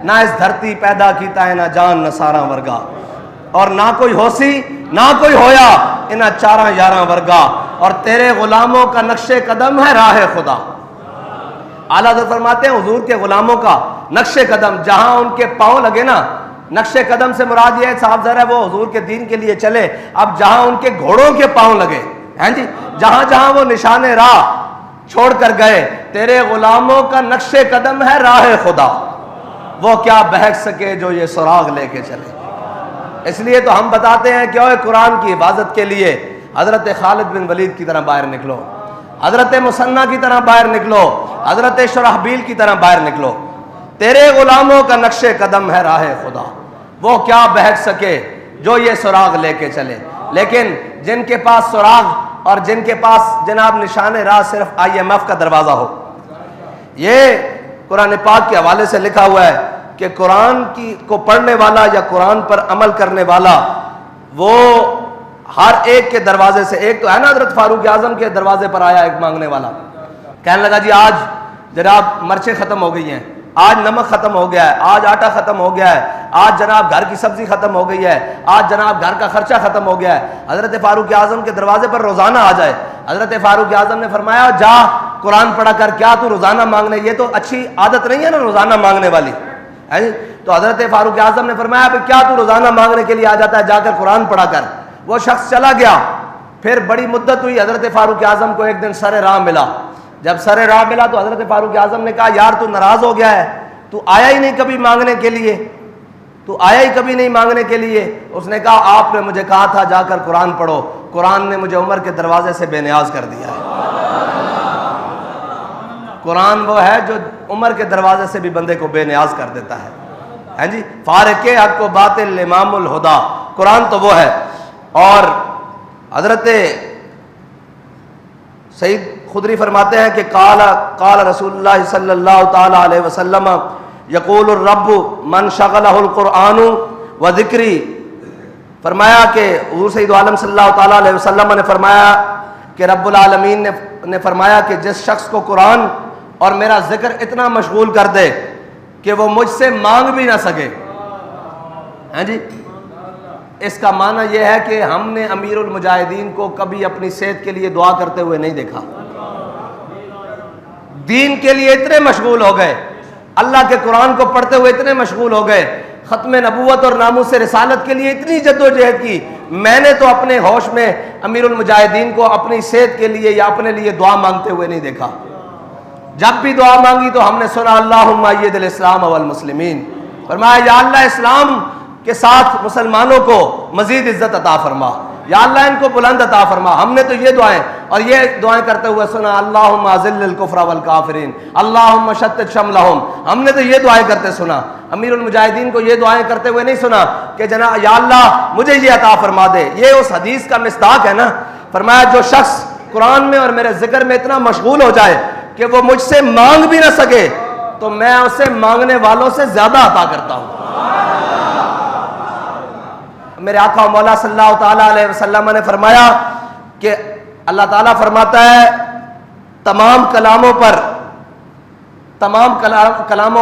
نہ اس دھرتی پیدا کیتا ہے نہ جان نہ سارا ورگا، اور نہ کوئی ہوسی نہ کوئی ہویا انہاں چاراں یاراں ورگا، اور تیرے غلاموں کا نقش قدم ہے راہ خدا۔ اعلیٰ حضرت فرماتے ہیں حضور کے غلاموں کا نقش قدم جہاں ان کے پاؤں لگے نا، نقش قدم سے مراد یہ ہے صاحب ذرا وہ حضور کے دین کے لیے چلے، اب جہاں ان کے گھوڑوں کے پاؤں لگے ہیں جی، جہاں جہاں وہ نشان راہ چھوڑ کر گئے، تیرے غلاموں کا نقش قدم ہے راہ خدا، وہ کیا بہک سکے جو یہ سراغ لے کے چلے۔ اس لیے تو ہم بتاتے ہیں کہ اوے قرآن کی حفاظت کے لیے حضرت خالد بن ولید کی طرح باہر نکلو، حضرت مثنیٰ کی طرح باہر نکلو، حضرت شرحبیل کی طرح باہر نکلو، تیرے غلاموں کا نقش قدم ہے راہ خدا، وہ کیا بہک سکے جو یہ سراغ لے کے چلے۔ لیکن جن کے پاس سراغ اور جن کے پاس جناب نشان راہ صرف IMF کا دروازہ ہو، یہ قرآن پاک کے حوالے سے لکھا ہوا ہے کہ قرآن کو پڑھنے والا یا قرآن پر عمل کرنے والا وہ ہر ایک کے دروازے سے، ایک تو ہے نا حضرت فاروق اعظم کے دروازے پر آیا ایک مانگنے والا، کہنے لگا جی آج جناب مرچیں ختم ہو گئی ہیں، آج نمک ختم ہو گیا ہے، آج آٹا ختم ہو گیا ہے، آج جناب گھر کی سبزی ختم ہو گئی ہے، آج جناب گھر کا خرچہ ختم ہو گیا ہے، حضرت فاروق اعظم کے دروازے پر روزانہ آ جائے۔ حضرت فاروق اعظم نے فرمایا جا قرآن پڑھا کر، کیا تو روزانہ مانگنے، یہ تو اچھی عادت نہیں ہے نا روزانہ مانگنے والی ہے جی۔ تو حضرت فاروق اعظم نے فرمایا کیا تو روزانہ مانگنے کے لیے آ جاتا ہے، جا کر قرآن پڑھا کر۔ وہ شخص چلا گیا، پھر بڑی مدت ہوئی، حضرت فاروق اعظم کو ایک دن سر راہ ملا، جب سر راہ ملا تو حضرت فاروق اعظم نے کہا یار تو ناراض ہو گیا ہے، تو آیا ہی نہیں کبھی مانگنے کے لیے، تو آیا ہی کبھی نہیں مانگنے کے لیے۔ اس نے کہا آپ نے مجھے کہا تھا جا کر قرآن پڑھو، قرآن نے مجھے عمر کے دروازے سے بے نیاز کر دیا ہے۔ قرآن وہ ہے جو عمر کے دروازے سے بھی بندے کو بے نیاز کر دیتا ہے ہیں جی، فارق حق و باطل امام الہدا، قرآن تو وہ ہے۔ اور حضرت سعید خدری فرماتے ہیں کہ قال رسول اللہ صلی اللہ تعالی علیہ وسلم یقول الرب من شغلہ القرآن و ذکری، فرمایا کہ حضور سید عالم صلی اللہ تعالی علیہ وسلم نے فرمایا کہ رب العالمین نے فرمایا کہ جس شخص کو قرآن اور میرا ذکر اتنا مشغول کر دے کہ وہ مجھ سے مانگ بھی نہ سکے ہیں جی، اس کا معنی یہ ہے کہ ہم نے امیر المجاہدین کو کبھی اپنی صحت کے لیے دعا کرتے ہوئے نہیں دیکھا، دین کے لیے اتنے مشغول ہو گئے، اللہ کے قرآن کو پڑھتے ہوئے اتنے مشغول ہو گئے، ختم نبوت اور ناموس رسالت کے لیے اتنی جد و جہد کی، میں نے تو اپنے ہوش میں امیر المجاہدین کو اپنی صحت کے لیے یا اپنے لیے دعا مانگتے ہوئے نہیں دیکھا۔ جب بھی دعا مانگی تو ہم نے سنا اللہم اید الاسلام والمسلمین، فرمایا یا اللہ اسلام کے ساتھ مسلمانوں کو مزید عزت عطا فرما، یا اللہ ان کو بلند عطا فرما۔ ہم نے تو یہ دعائیں اور یہ دعائیں کرتے ہوئے سنا اللہم اذل الکفر والکافرین اللہم شتت شملہم، ہم نے تو یہ دعائیں کرتے سنا۔ امیر المجاہدین کو یہ دعائیں کرتے ہوئے نہیں سنا کہ جناب یا اللہ مجھے یہ عطا فرما دے۔ یہ اس حدیث کا مصداق ہے نا، فرمایا جو شخص قرآن میں اور میرے ذکر میں اتنا مشغول ہو جائے کہ وہ مجھ سے مانگ بھی نہ سکے تو میں اسے مانگنے والوں سے زیادہ عطا کرتا ہوں۔ میرے آقا مولا صلی اللہ تعالیٰ علیہ وسلم نے فرمایا کہ اللہ تعالیٰ فرماتا ہے تمام کلاموں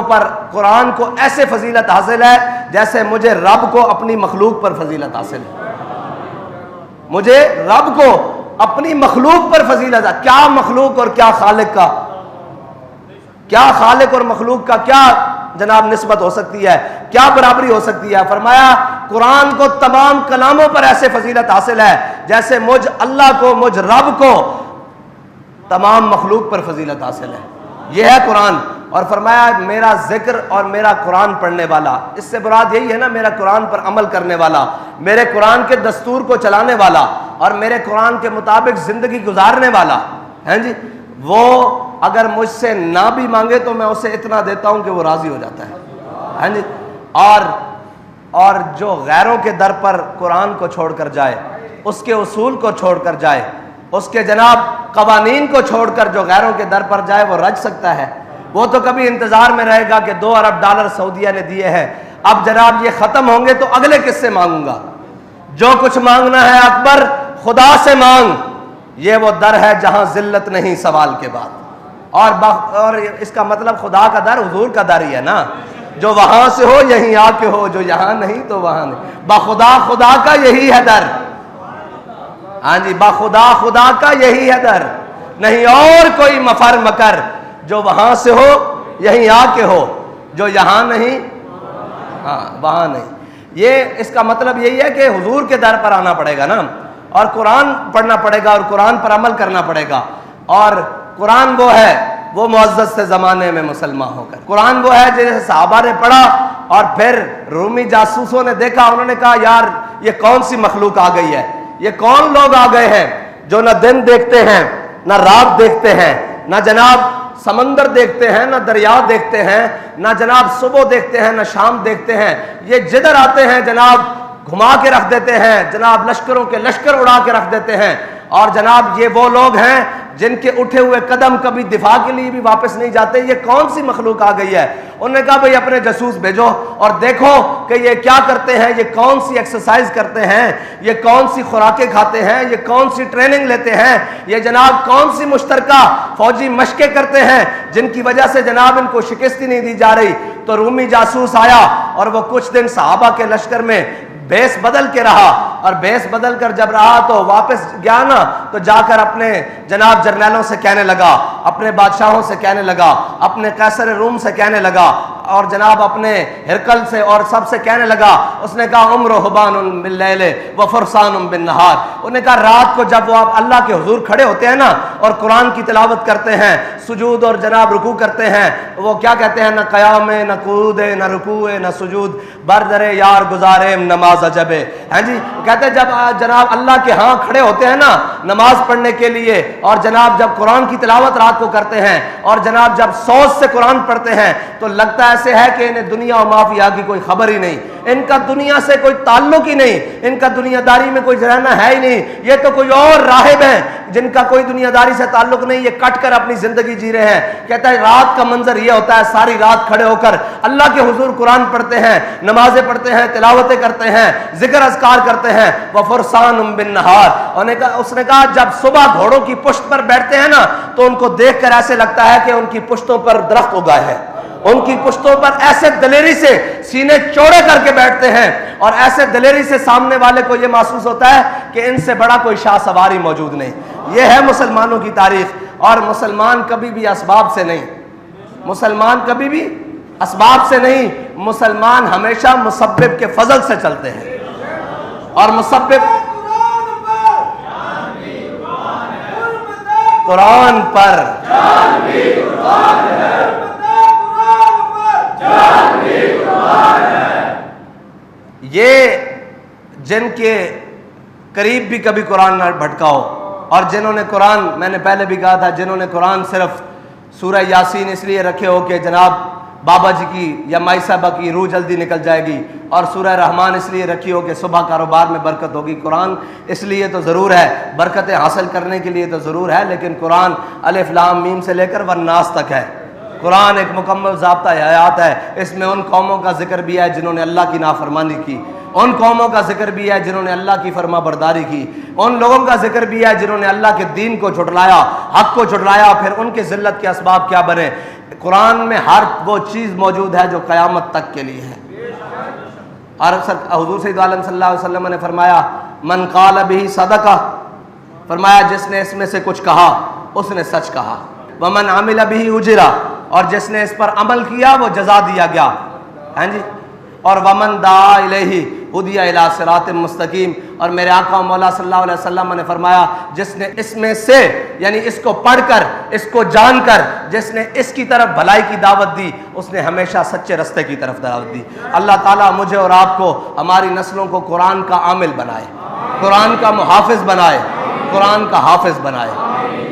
پر قرآن کو ایسے فضیلت حاصل ہے جیسے مجھے رب کو اپنی مخلوق پر فضیلت حاصل ہے، مجھے رب کو اپنی مخلوق پر فضیلت ہے۔ کیا مخلوق اور کیا خالق کا، کیا خالق اور مخلوق کا کیا جناب نسبت ہو سکتی ہے، کیا برابری ہو سکتی ہے؟ فرمایا قرآن کو تمام کلاموں پر ایسے فضیلت حاصل ہے جیسے مجھ اللہ کو، مجھ رب کو تمام مخلوق پر فضیلت حاصل ہے، یہ ہے قرآن۔ اور فرمایا میرا ذکر اور میرا قرآن پڑھنے والا، اس سے مراد یہی ہے نا میرا قرآن پر عمل کرنے والا، میرے قرآن کے دستور کو چلانے والا اور میرے قرآن کے مطابق زندگی گزارنے والا ہیں جی، وہ اگر مجھ سے نہ بھی مانگے تو میں اسے اتنا دیتا ہوں کہ وہ راضی ہو جاتا ہے ہیں جی۔ اور جو غیروں کے در پر قرآن کو چھوڑ کر جائے، اس کے اصول کو چھوڑ کر جائے، اس کے جناب قوانین کو چھوڑ کر جو غیروں کے در پر جائے وہ رج سکتا ہے؟ وہ تو کبھی انتظار میں رہے گا کہ 2 ارب ڈالر سعودیہ نے دیے ہیں، اب جناب یہ ختم ہوں گے تو اگلے کس سے مانگوں گا؟ جو کچھ مانگنا ہے اکبر خدا سے مانگ، یہ وہ در ہے جہاں ذلت نہیں سوال کے بعد۔ اور اس کا مطلب خدا کا در حضور کا در ہی ہے نا، جو وہاں سے ہو یہیں آ کے ہو، جو یہاں نہیں تو وہاں نہیں۔ بخدا خدا کا یہی ہے در، ہاں جی، بخدا خدا کا یہی ہے در، نہیں اور کوئی مفر مکر، جو وہاں سے ہو یہیں آ کے ہو، جو یہاں نہیں ہاں وہاں نہیں۔ یہ اس کا مطلب یہی ہے کہ حضور کے در پر آنا پڑے گا نا، اور قرآن پڑھنا پڑے گا، اور قرآن پر عمل کرنا پڑے گا۔ اور قرآن وہ ہے، وہ معزز سے زمانے میں مسلمان ہو کر، قرآن وہ ہے جیسے صحابہ نے پڑھا اور پھر رومی جاسوسوں نے دیکھا، انہوں نے کہا یار یہ کون سی مخلوق آ گئی ہے، یہ کون لوگ آ گئے ہیں جو نہ دن دیکھتے ہیں نہ رات دیکھتے ہیں، نہ جناب سمندر دیکھتے ہیں نہ دریا دیکھتے ہیں، نہ جناب صبح دیکھتے ہیں نہ شام دیکھتے ہیں، یہ جدھر آتے ہیں جناب گھما کے رکھ دیتے ہیں، جناب لشکروں کے لشکر اڑا کے رکھ دیتے ہیں، اور جناب یہ وہ لوگ ہیں جن کے اٹھے ہوئے قدم کبھی دفاع کے لیے بھی واپس نہیں جاتے، یہ کون سی مخلوق آ گئی ہے؟ انہوں نے کہا بھئی اپنے جاسوس بھیجو اور دیکھو کہ یہ کیا کرتے ہیں، یہ کون سی ایکسرسائز کرتے ہیں، یہ کون سی خوراکیں کھاتے ہیں، یہ کون سی ٹریننگ لیتے ہیں، یہ جناب کون سی مشترکہ فوجی مشقیں کرتے ہیں جن کی وجہ سے جناب ان کو شکست ہی نہیں دی جا رہی۔ تو رومی جاسوس آیا اور وہ کچھ دن صحابہ کے لشکر میں بیس بدل کے رہا، اور بیس بدل کر جب رہا تو واپس گیا نا، تو جا کر اپنے جناب جرنیلوں سے کہنے لگا، اپنے بادشاہوں سے کہنے لگا، اپنے قیصر روم سے کہنے لگا، اور جناب اپنے ہرکل سے اور سب سے کہنے لگا، اس نے کہا عمر حبان باللیل و فرسان بالنہار، انہوں نے کہا رات کو جب وہ آپ اللہ کے حضور کھڑے ہوتے ہیں نا اور قرآن کی تلاوت کرتے ہیں، سجود اور جناب رکوع کرتے ہیں، وہ کیا کہتے ہیں، نہ قیام نہ قعود نہ رکوع نہ سجود، بردر یار گزارے نماز عجبے، ہاں جی، کہتے ہیں جب جناب اللہ کے ہاں کھڑے ہوتے ہیں نا نماز پڑھنے کے لیے، اور جناب جب قرآن کی تلاوت رات کو کرتے ہیں، اور جناب جب سوچ سے قرآن پڑھتے ہیں، تو لگتا ایسے ہے کہ انہیں دنیا و مافیا کی کوئی خبر ہی نہیں، ان کا دنیا سے کوئی تعلق ہی نہیں، ان کا دنیا داری میں کوئی رہنا ہے ہی نہیں، یہ تو کوئی اور راہب ہیں جن کا کوئی دنیا داری سے تعلق نہیں، یہ کٹ کر اپنی زندگی جی رہے ہیں۔ کہتا ہے رات کا منظر یہ ہوتا ہے، ساری رات کھڑے ہو کر اللہ کے حضور قرآن پڑھتے ہیں، نمازیں پڑھتے ہیں، تلاوتیں کرتے ہیں، ذکر اذکار کرتے ہیں، وَفُرْسَانٌ بِالنَّهَارِ، اس نے کہا جب صبح گھوڑوں کی پشت پر بیٹھتے ہیں نا تو ان کو دیکھ کر ایسے لگتا ہے کہ ان کی پشتوں پر درخت اگائے ہیں، ان کی پشتوں پر ایسے دلیری سے سینے چوڑے کر کے بیٹھتے ہیں، اور ایسے دلیری سے سامنے والے کو یہ محسوس ہوتا ہے کہ ان سے بڑا کوئی شاہ سواری موجود نہیں۔ یہ ہے مسلمانوں کی تاریخ، اور مسلمان کبھی بھی اسباب سے نہیں، مسلمان کبھی بھی اسباب سے نہیں، مسلمان ہمیشہ مسبب کے فضل سے چلتے ہیں، اور مسبب قرآن پر یہ جن کے قریب بھی کبھی قرآن نہ بھٹکاؤ، اور جنہوں نے قرآن، میں نے پہلے بھی کہا تھا، جنہوں نے قرآن صرف سورہ یاسین اس لیے رکھے ہو کہ جناب بابا جی کی یا مائی صاحبہ کی روح جلدی نکل جائے گی، اور سورہ رحمان اس لیے رکھی ہو کہ صبح کاروبار میں برکت ہوگی، قرآن اس لیے تو ضرور ہے، برکتیں حاصل کرنے کے لیے تو ضرور ہے، لیکن قرآن الف لام میم سے لے کر والناس تک ہے، قرآن ایک مکمل ضابطہ حیات ہے۔ اس میں ان قوموں کا ذکر بھی ہے جنہوں نے اللہ کی نافرمانی کی، ان قوموں کا ذکر بھی ہے جنہوں نے اللہ کی فرما برداری کی، ان لوگوں کا ذکر بھی ہے جنہوں نے اللہ کے دین کو جھٹلایا، حق کو جھٹلایا، پھر ان کے ذلت کے اسباب کیا بنے۔ قرآن میں ہر وہ چیز موجود ہے جو قیامت تک کے لیے ہے۔ اور حضور سید عالم صلی اللہ علیہ وسلم نے فرمایا من قال به صدقہ، فرمایا جس نے اس میں سے کچھ کہا اس نے سچ کہا، ومن عمل به اجرا، اور جس نے اس پر عمل کیا وہ جزا دیا گیا، ہاں جی، اور ومن دعا الیہ ہدی الی صراط مستقیم، اور میرے آقا و مولا صلی اللہ علیہ وسلم نے فرمایا جس نے اس میں سے، یعنی اس کو پڑھ کر، اس کو جان کر، جس نے اس کی طرف بھلائی کی دعوت دی اس نے ہمیشہ سچے رستے کی طرف دعوت دی۔ اللہ تعالیٰ مجھے اور آپ کو، ہماری نسلوں کو قرآن کا عامل بنائے، قرآن کا محافظ بنائے، قرآن کا حافظ بنائے۔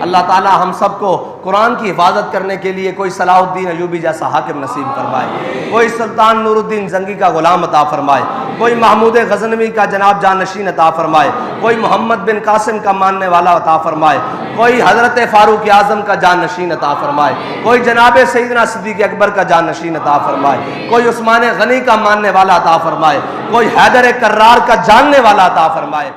اللہ تعالیٰ ہم سب کو قرآن کی حفاظت کرنے کے لیے کوئی صلاح الدین ایوبی جیسا حاکم نصیب فرمائے، کوئی سلطان نور الدین زنگی کا غلام عطا فرمائے، کوئی محمود غزنوی کا جناب جانشین عطا فرمائے، کوئی محمد بن قاسم کا ماننے والا عطا فرمائے، کوئی حضرت فاروق اعظم کا جانشین عطا فرمائے، کوئی جناب سیدنا صدیق اکبر کا جانشین عطا فرمائے، کوئی عثمان غنی کا ماننے والا عطا فرمائے، کوئی حیدر کرار کا جاننے والا عطا فرمائے۔